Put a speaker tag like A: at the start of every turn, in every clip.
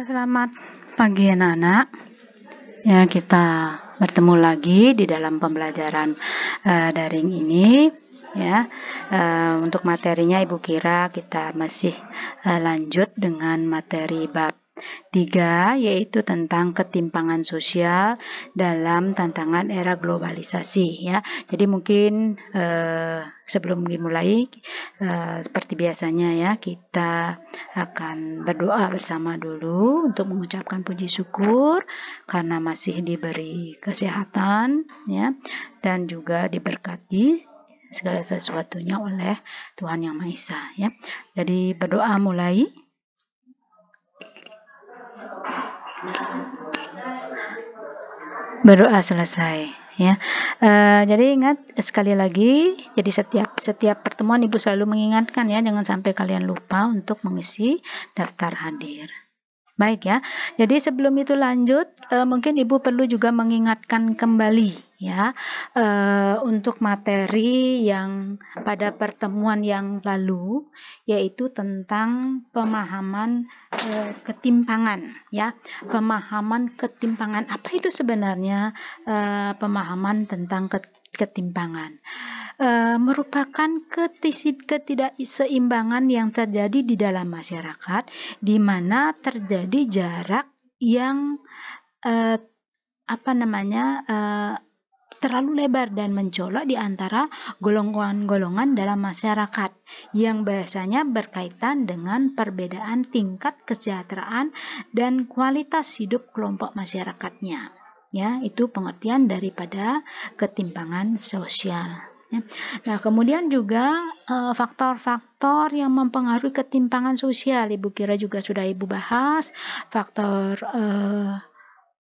A: Selamat pagi anak-anak. Ya, kita bertemu lagi di dalam pembelajaran daring ini. Ya, untuk materinya Ibu kira kita masih lanjut dengan materi bab 3, yaitu tentang ketimpangan sosial dalam tantangan era globalisasi. Ya, jadi mungkin sebelum dimulai, seperti biasanya ya, kita akan berdoa bersama dulu untuk mengucapkan puji syukur karena masih diberi kesehatan, ya, dan juga diberkati segala sesuatunya oleh Tuhan Yang Maha Esa. Ya, jadi berdoa mulai. Berdoa selesai. Ya, jadi ingat sekali lagi, jadi setiap pertemuan Ibu selalu mengingatkan ya, jangan sampai kalian lupa untuk mengisi daftar hadir. Baik ya, jadi sebelum itu lanjut, mungkin Ibu perlu juga mengingatkan kembali ya, untuk materi yang pada pertemuan yang lalu, yaitu tentang pemahaman ketimpangan ya, pemahaman ketimpangan. Apa itu sebenarnya pemahaman tentang ketimpangan? Merupakan ketidakseimbangan yang terjadi di dalam masyarakat, di mana terjadi jarak yang terlalu lebar dan mencolok di antara golongan-golongan dalam masyarakat yang biasanya berkaitan dengan perbedaan tingkat kesejahteraan dan kualitas hidup kelompok masyarakatnya. Ya, itu pengertian daripada ketimpangan sosial. Nah, kemudian juga faktor-faktor yang mempengaruhi ketimpangan sosial, Ibu kira juga sudah Ibu bahas, faktor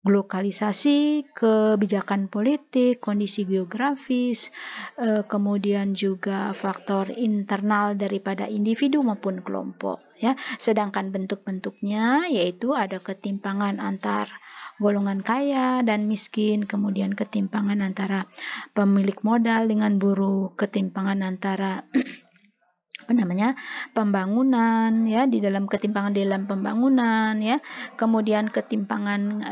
A: lokalisasi, kebijakan politik, kondisi geografis, kemudian juga faktor internal daripada individu maupun kelompok. Ya, sedangkan bentuk-bentuknya yaitu ada ketimpangan antar golongan kaya dan miskin, kemudian ketimpangan antara pemilik modal dengan buruh, ketimpangan antara pembangunan ya, di dalam ketimpangan di dalam pembangunan ya, kemudian ketimpangan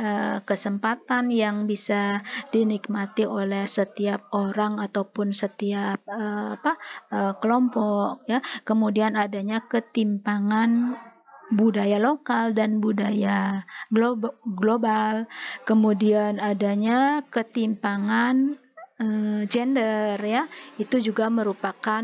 A: kesempatan yang bisa dinikmati oleh setiap orang ataupun setiap kelompok ya, kemudian adanya ketimpangan budaya lokal dan budaya global, kemudian adanya ketimpangan gender ya, itu juga merupakan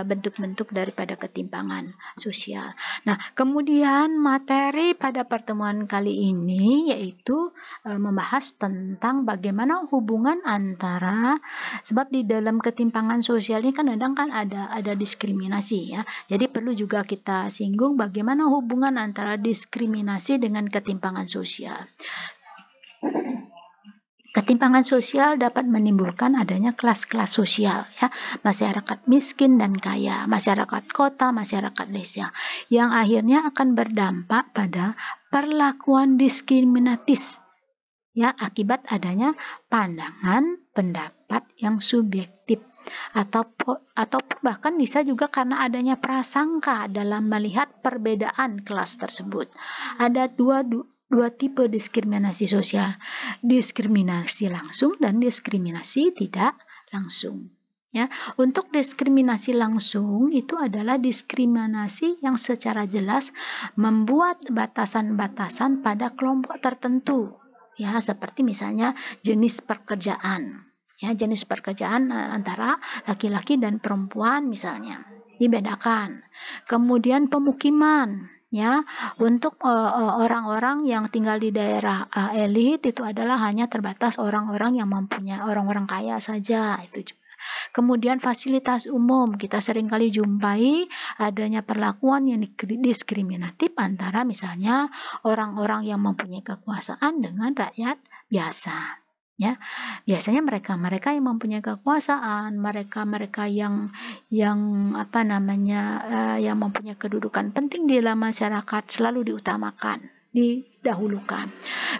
A: bentuk-bentuk daripada ketimpangan sosial. Nah, kemudian materi pada pertemuan kali ini yaitu membahas tentang bagaimana hubungan antara, sebab di dalam ketimpangan sosial ini kan kadang kan ada diskriminasi ya. Jadi perlu juga kita singgung bagaimana hubungan antara diskriminasi dengan ketimpangan sosial. Ketimpangan sosial dapat menimbulkan adanya kelas-kelas sosial ya, masyarakat miskin dan kaya, masyarakat kota, masyarakat desa, yang akhirnya akan berdampak pada perlakuan diskriminatif ya, akibat adanya pandangan pendapat yang subjektif atau bahkan bisa juga karena adanya prasangka dalam melihat perbedaan kelas tersebut. Ada dua tipe diskriminasi sosial, diskriminasi langsung dan diskriminasi tidak langsung. Ya, untuk diskriminasi langsung itu adalah diskriminasi yang secara jelas membuat batasan-batasan pada kelompok tertentu. Ya, seperti misalnya jenis pekerjaan. Ya, jenis pekerjaan antara laki-laki dan perempuan misalnya dibedakan. Kemudian pemukiman. Ya, untuk orang-orang yang tinggal di daerah elit itu adalah hanya terbatas orang-orang yang mempunyai, orang-orang kaya saja, itu juga. Kemudian fasilitas umum, kita seringkali jumpai adanya perlakuan yang diskriminatif antara misalnya orang-orang yang mempunyai kekuasaan dengan rakyat biasa. Ya, biasanya mereka yang mempunyai kekuasaan, mereka yang yang mempunyai kedudukan penting di dalam masyarakat selalu diutamakan didahulukan.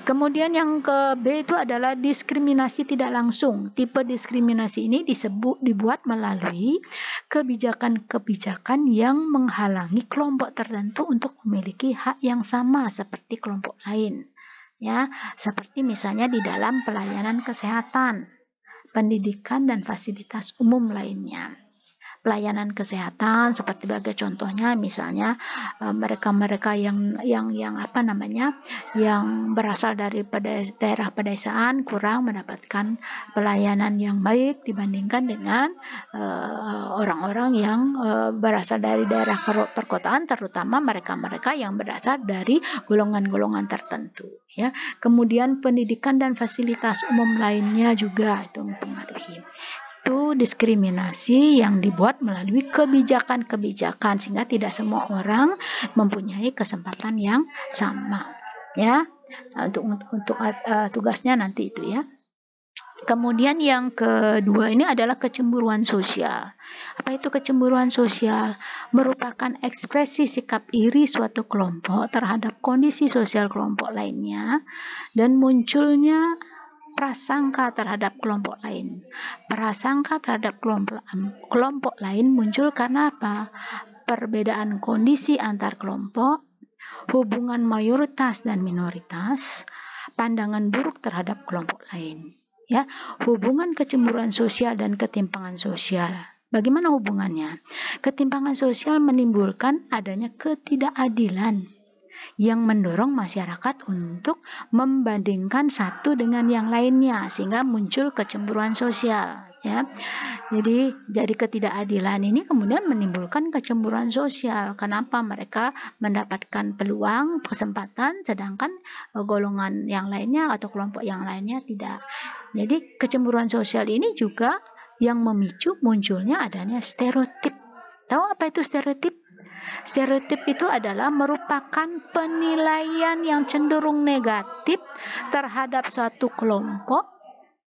A: Kemudian yang ke B itu adalah diskriminasi tidak langsung. Tipe diskriminasi ini dibuat melalui kebijakan-kebijakan yang menghalangi kelompok tertentu untuk memiliki hak yang sama seperti kelompok lain. Ya, seperti misalnya di dalam pelayanan kesehatan, pendidikan dan fasilitas umum lainnya. Pelayanan kesehatan seperti sebagai contohnya misalnya mereka-mereka yang berasal dari daerah pedesaan kurang mendapatkan pelayanan yang baik dibandingkan dengan orang-orang yang berasal dari daerah perkotaan, terutama mereka-mereka yang berasal dari golongan-golongan tertentu, ya. Kemudian pendidikan dan fasilitas umum lainnya juga itu mempengaruhi. Itu diskriminasi yang dibuat melalui kebijakan-kebijakan sehingga tidak semua orang mempunyai kesempatan yang sama, ya. Untuk tugasnya nanti itu, ya. Kemudian yang kedua ini adalah kecemburuan sosial. Apa itu kecemburuan sosial? Merupakan ekspresi sikap iri suatu kelompok terhadap kondisi sosial kelompok lainnya dan munculnya prasangka terhadap kelompok lain. Prasangka terhadap kelompok lain muncul karena apa? Perbedaan kondisi antar kelompok, hubungan mayoritas dan minoritas, pandangan buruk terhadap kelompok lain. Ya, hubungan kecemburuan sosial dan ketimpangan sosial. Bagaimana hubungannya? Ketimpangan sosial menimbulkan adanya ketidakadilan yang mendorong masyarakat untuk membandingkan satu dengan yang lainnya sehingga muncul kecemburuan sosial, ya. Jadi ketidakadilan ini kemudian menimbulkan kecemburuan sosial. Kenapa mereka mendapatkan peluang, kesempatan sedangkan golongan yang lainnya atau kelompok yang lainnya tidak. Jadi kecemburuan sosial ini juga yang memicu munculnya adanya stereotip. Tahu apa itu stereotip? Stereotip itu adalah merupakan penilaian yang cenderung negatif terhadap suatu kelompok,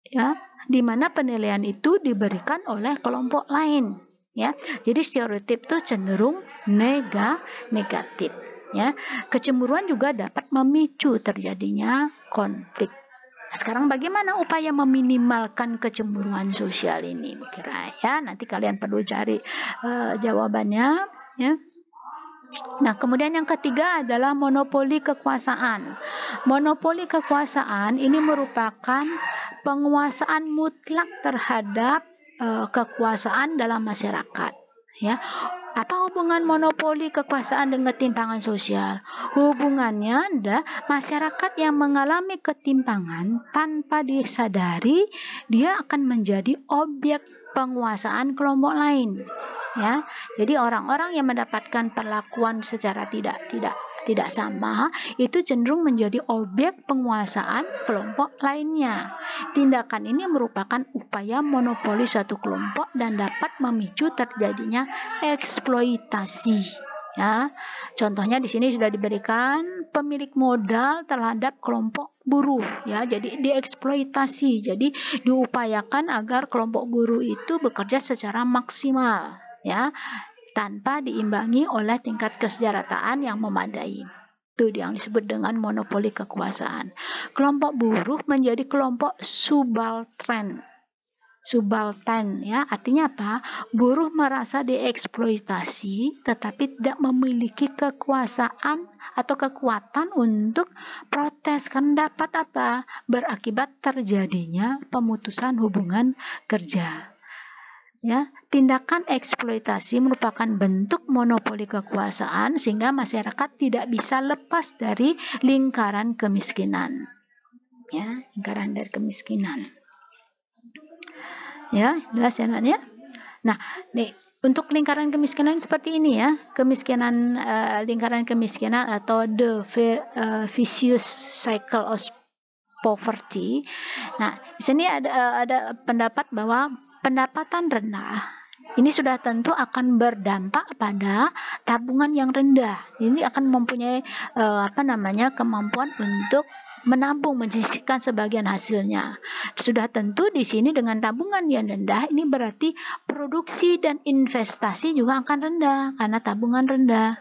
A: ya, di mana penilaian itu diberikan oleh kelompok lain, ya. Jadi stereotip itu cenderung negatif, ya. Kecemburuan juga dapat memicu terjadinya konflik. Sekarang bagaimana upaya meminimalkan kecemburuan sosial ini? Kira ya nanti kalian perlu cari jawabannya, ya. Nah, kemudian yang ketiga adalah monopoli kekuasaan. Monopoli kekuasaan ini merupakan penguasaan mutlak terhadap kekuasaan dalam masyarakat, ya. Apa hubungan monopoli kekuasaan dengan ketimpangan sosial? Hubungannya adalah masyarakat yang mengalami ketimpangan tanpa disadari dia akan menjadi objek penguasaan kelompok lain, ya. Jadi orang-orang yang mendapatkan perlakuan secara tidak sama itu cenderung menjadi objek penguasaan kelompok lainnya. Tindakan ini merupakan upaya monopoli suatu kelompok dan dapat memicu terjadinya eksploitasi, ya. Contohnya di sini sudah diberikan pemilik modal terhadap kelompok buruh, ya. Jadi dieksploitasi. Jadi diupayakan agar kelompok buruh itu bekerja secara maksimal, ya, tanpa diimbangi oleh tingkat kesejahteraan yang memadai. Itu yang disebut dengan monopoli kekuasaan. Kelompok buruh menjadi kelompok subaltern, ya. Artinya apa? Buruh merasa dieksploitasi tetapi tidak memiliki kekuasaan atau kekuatan untuk protes karena dapat apa? Berakibat terjadinya pemutusan hubungan kerja. Ya, tindakan eksploitasi merupakan bentuk monopoli kekuasaan sehingga masyarakat tidak bisa lepas dari lingkaran kemiskinan. Ya, lingkaran dari kemiskinan. Ya, jelas ya, ya. Nah, nih untuk lingkaran kemiskinan seperti ini, ya. Kemiskinan, lingkaran kemiskinan atau the vicious cycle of poverty. Nah, di sini ada pendapat bahwa pendapatan rendah ini sudah tentu akan berdampak pada tabungan yang rendah. Ini akan mempunyai kemampuan untuk menabung, menyisihkan sebagian hasilnya. Sudah tentu di sini dengan tabungan yang rendah ini berarti produksi dan investasi juga akan rendah karena tabungan rendah.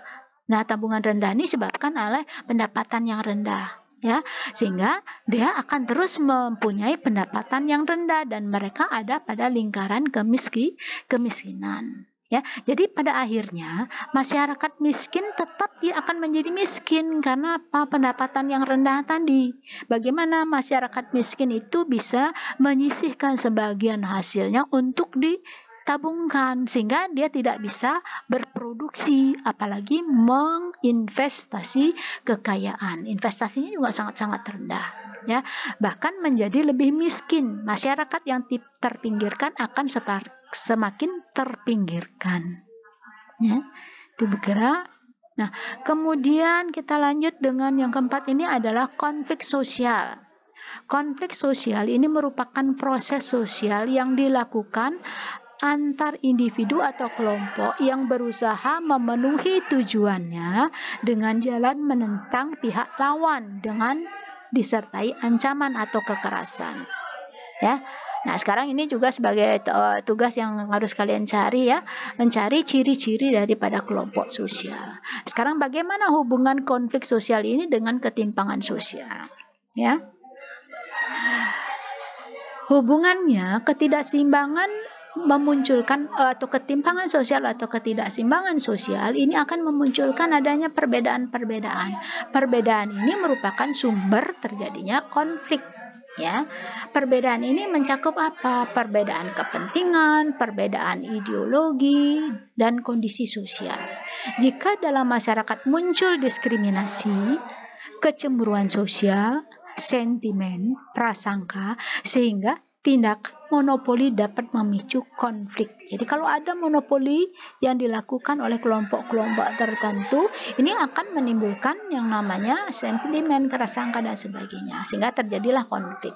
A: Nah, tabungan rendah ini disebabkan oleh pendapatan yang rendah, ya, sehingga dia akan terus mempunyai pendapatan yang rendah dan mereka ada pada lingkaran kemiskinan. Ya, jadi pada akhirnya masyarakat miskin tetap dia akan menjadi miskin karena apa? Pendapatan yang rendah tadi. Bagaimana masyarakat miskin itu bisa menyisihkan sebagian hasilnya untuk ditabungkan sehingga dia tidak bisa berproduksi, apalagi menginvestasi kekayaan. Investasinya juga sangat-sangat rendah, ya. Bahkan menjadi lebih miskin. Masyarakat yang terpinggirkan akan semakin terpinggirkan, ya. Itu bergerak. Nah, kemudian kita lanjut dengan yang keempat, ini adalah konflik sosial. Konflik sosial ini merupakan proses sosial yang dilakukan antar individu atau kelompok yang berusaha memenuhi tujuannya dengan jalan menentang pihak lawan dengan disertai ancaman atau kekerasan, ya. Nah, sekarang ini juga sebagai tugas yang harus kalian cari, ya, mencari ciri-ciri daripada kelompok sosial. Sekarang bagaimana hubungan konflik sosial ini dengan ketimpangan sosial, ya? Hubungannya, ketidakseimbangan memunculkan atau ketimpangan sosial atau ketidakseimbangan sosial ini akan memunculkan adanya perbedaan-perbedaan. Perbedaan ini merupakan sumber terjadinya konflik, ya. Perbedaan ini mencakup apa? Perbedaan kepentingan, perbedaan ideologi, dan kondisi sosial. Jika dalam masyarakat muncul diskriminasi, kecemburuan sosial, sentimen, prasangka, sehingga tindakan monopoli dapat memicu konflik. Jadi kalau ada monopoli yang dilakukan oleh kelompok-kelompok tertentu, ini akan menimbulkan yang namanya sentimen, prasangka, dan sebagainya, sehingga terjadilah konflik.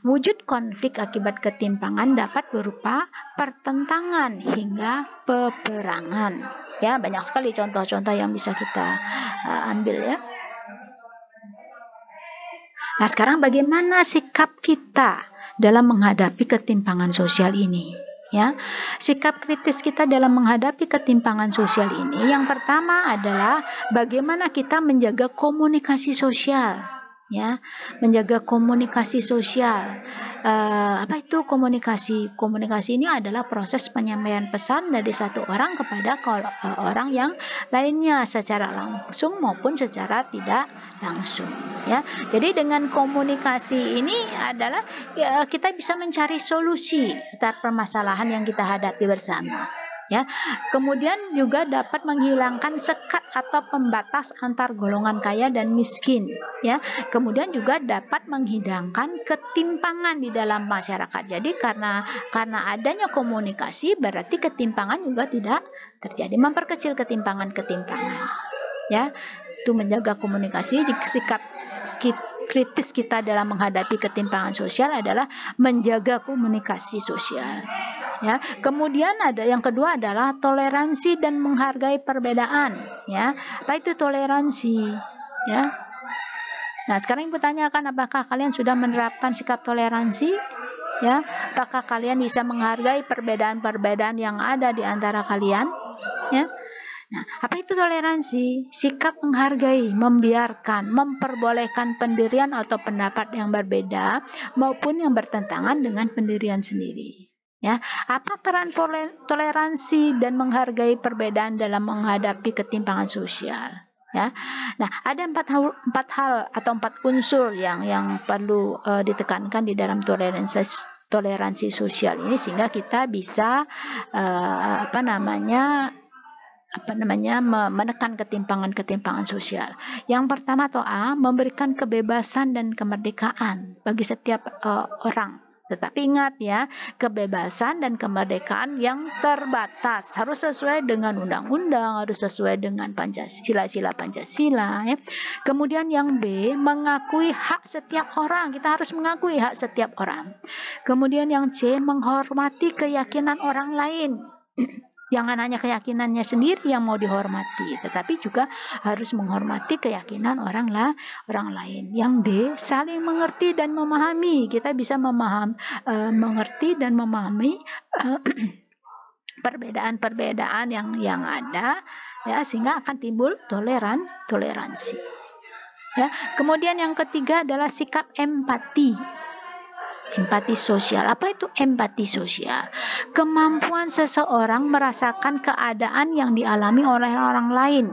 A: Wujud konflik akibat ketimpangan dapat berupa pertentangan hingga peperangan. Ya, banyak sekali contoh-contoh yang bisa kita ambil, ya. Nah, sekarang bagaimana sikap kita dalam menghadapi ketimpangan sosial ini? Ya, sikap kritis kita dalam menghadapi ketimpangan sosial ini, yang pertama adalah bagaimana kita menjaga komunikasi sosial, ya, menjaga komunikasi sosial. Apa itu komunikasi? Komunikasi ini adalah proses penyampaian pesan dari satu orang kepada orang yang lainnya secara langsung maupun secara tidak langsung, ya. Jadi dengan komunikasi ini adalah kita bisa mencari solusi atas permasalahan yang kita hadapi bersama, ya. Kemudian juga dapat menghilangkan sekat atau pembatas antar golongan kaya dan miskin, ya. Kemudian juga dapat menghilangkan ketimpangan di dalam masyarakat. Jadi karena adanya komunikasi berarti ketimpangan juga tidak terjadi, memperkecil ketimpangan, ya. Itu menjaga komunikasi. Jika sikap kritis kita dalam menghadapi ketimpangan sosial adalah menjaga komunikasi sosial, ya. Kemudian ada yang kedua adalah toleransi dan menghargai perbedaan, ya. Apa itu toleransi, ya? Nah, sekarang Ibu tanyakan, apakah kalian sudah menerapkan sikap toleransi, ya? Apakah kalian bisa menghargai perbedaan-perbedaan yang ada di antara kalian, ya? Nah, apa itu toleransi? Sikap menghargai, membiarkan, memperbolehkan pendirian atau pendapat yang berbeda maupun yang bertentangan dengan pendirian sendiri. Ya, apa peran toleransi dan menghargai perbedaan dalam menghadapi ketimpangan sosial? Ya, nah ada empat hal atau 4 unsur yang perlu ditekankan di dalam toleransi sosial ini sehingga kita bisa menekan ketimpangan sosial. Yang pertama atau A, memberikan kebebasan dan kemerdekaan bagi setiap orang. Tetapi ingat, ya, kebebasan dan kemerdekaan yang terbatas harus sesuai dengan undang-undang, harus sesuai dengan sila Pancasila, ya. Kemudian yang B, mengakui hak setiap orang. Kita harus mengakui hak setiap orang. Kemudian yang C, menghormati keyakinan orang lain. Jangan hanya keyakinannya sendiri yang mau dihormati, tetapi juga harus menghormati keyakinan orang lain. Yang D, saling mengerti dan memahami. Kita bisa mengerti dan memahami perbedaan-perbedaan yang ada, ya, sehingga akan timbul toleransi. Ya, kemudian yang ketiga adalah sikap empati. Empati sosial. Apa itu empati sosial? Kemampuan seseorang merasakan keadaan yang dialami oleh orang lain,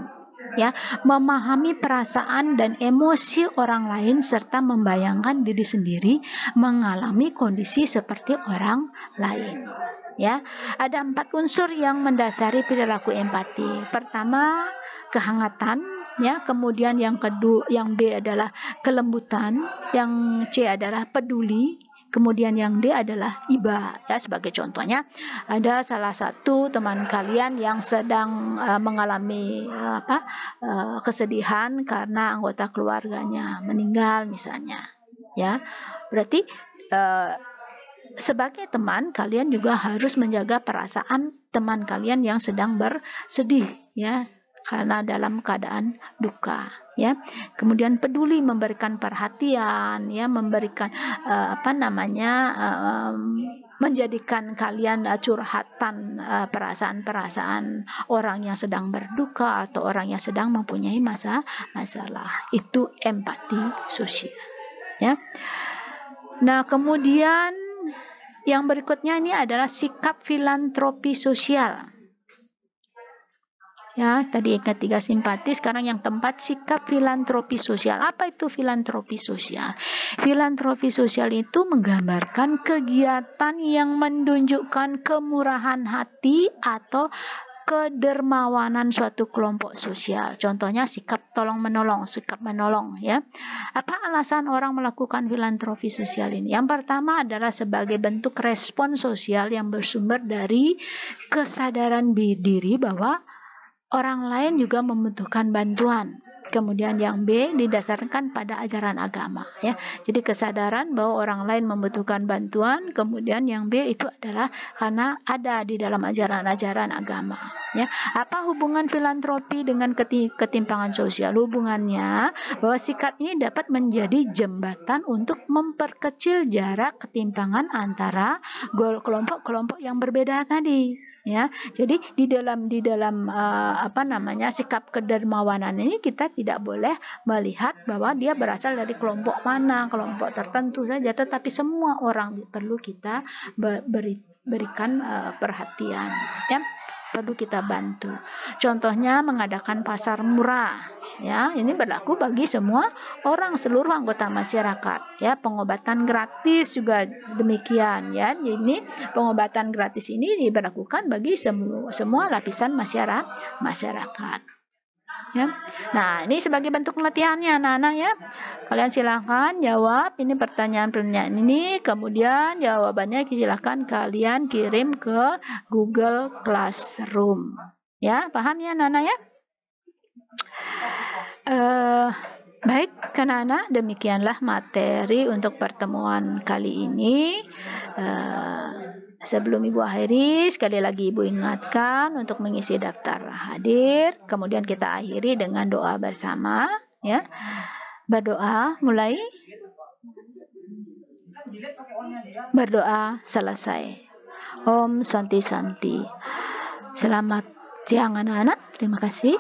A: ya, memahami perasaan dan emosi orang lain serta membayangkan diri sendiri mengalami kondisi seperti orang lain. Ya, ada 4 unsur yang mendasari perilaku empati. Pertama, kehangatan, ya, kemudian yang kedua, yang B adalah kelembutan, yang C adalah peduli, kemudian yang D adalah iba. Ya, sebagai contohnya, ada salah satu teman kalian yang sedang mengalami kesedihan karena anggota keluarganya meninggal misalnya. Ya, berarti sebagai teman, kalian juga harus menjaga perasaan teman kalian yang sedang bersedih, ya, karena dalam keadaan duka, ya. Kemudian peduli, memberikan perhatian, ya, memberikan menjadikan kalian curhatan perasaan-perasaan orang yang sedang berduka atau orang yang sedang mempunyai masalah. Itu empati sosial, ya. Nah, kemudian yang berikutnya ini adalah sikap filantropi sosial. Ya, tadi yang ketiga simpati, sekarang yang keempat sikap filantropi sosial. Apa itu filantropi sosial? Filantropi sosial itu menggambarkan kegiatan yang menunjukkan kemurahan hati atau kedermawanan suatu kelompok sosial. Contohnya sikap tolong-menolong, sikap menolong, ya. Apa alasan orang melakukan filantropi sosial ini? Yang pertama adalah sebagai bentuk respon sosial yang bersumber dari kesadaran diri bahwa orang lain juga membutuhkan bantuan. Kemudian yang B didasarkan pada ajaran agama, ya. Jadi kesadaran bahwa orang lain membutuhkan bantuan. Kemudian yang B itu adalah karena ada di dalam ajaran-ajaran agama, ya. Apa hubungan filantropi dengan ketimpangan sosial? Hubungannya bahwa sikap ini dapat menjadi jembatan untuk memperkecil jarak ketimpangan antara kelompok-kelompok yang berbeda tadi, ya. Jadi di dalam sikap kedermawanan ini kita tidak boleh melihat bahwa dia berasal dari kelompok mana, kelompok tertentu saja, tetapi semua orang perlu kita berikan perhatian, ya, perlu kita bantu. Contohnya mengadakan pasar murah, ya, ini berlaku bagi semua orang, seluruh anggota masyarakat, ya. Pengobatan gratis juga demikian, ya. Ini pengobatan gratis ini diberlakukan bagi semua lapisan masyarakat, ya. Nah, ini sebagai bentuk latihannya anak-anak, ya. Kalian silahkan jawab ini pertanyaan-pertanyaan ini, kemudian jawabannya silahkan kalian kirim ke Google Classroom, ya. Paham ya anak-anak, ya? Baik, anak-anak, demikianlah materi untuk pertemuan kali ini. Sebelum Ibu akhiri, sekali lagi Ibu ingatkan untuk mengisi daftar hadir. Kemudian kita akhiri dengan doa bersama, ya. Berdoa mulai. Berdoa selesai. Om Santi Santi. Selamat siang anak-anak. Terima kasih.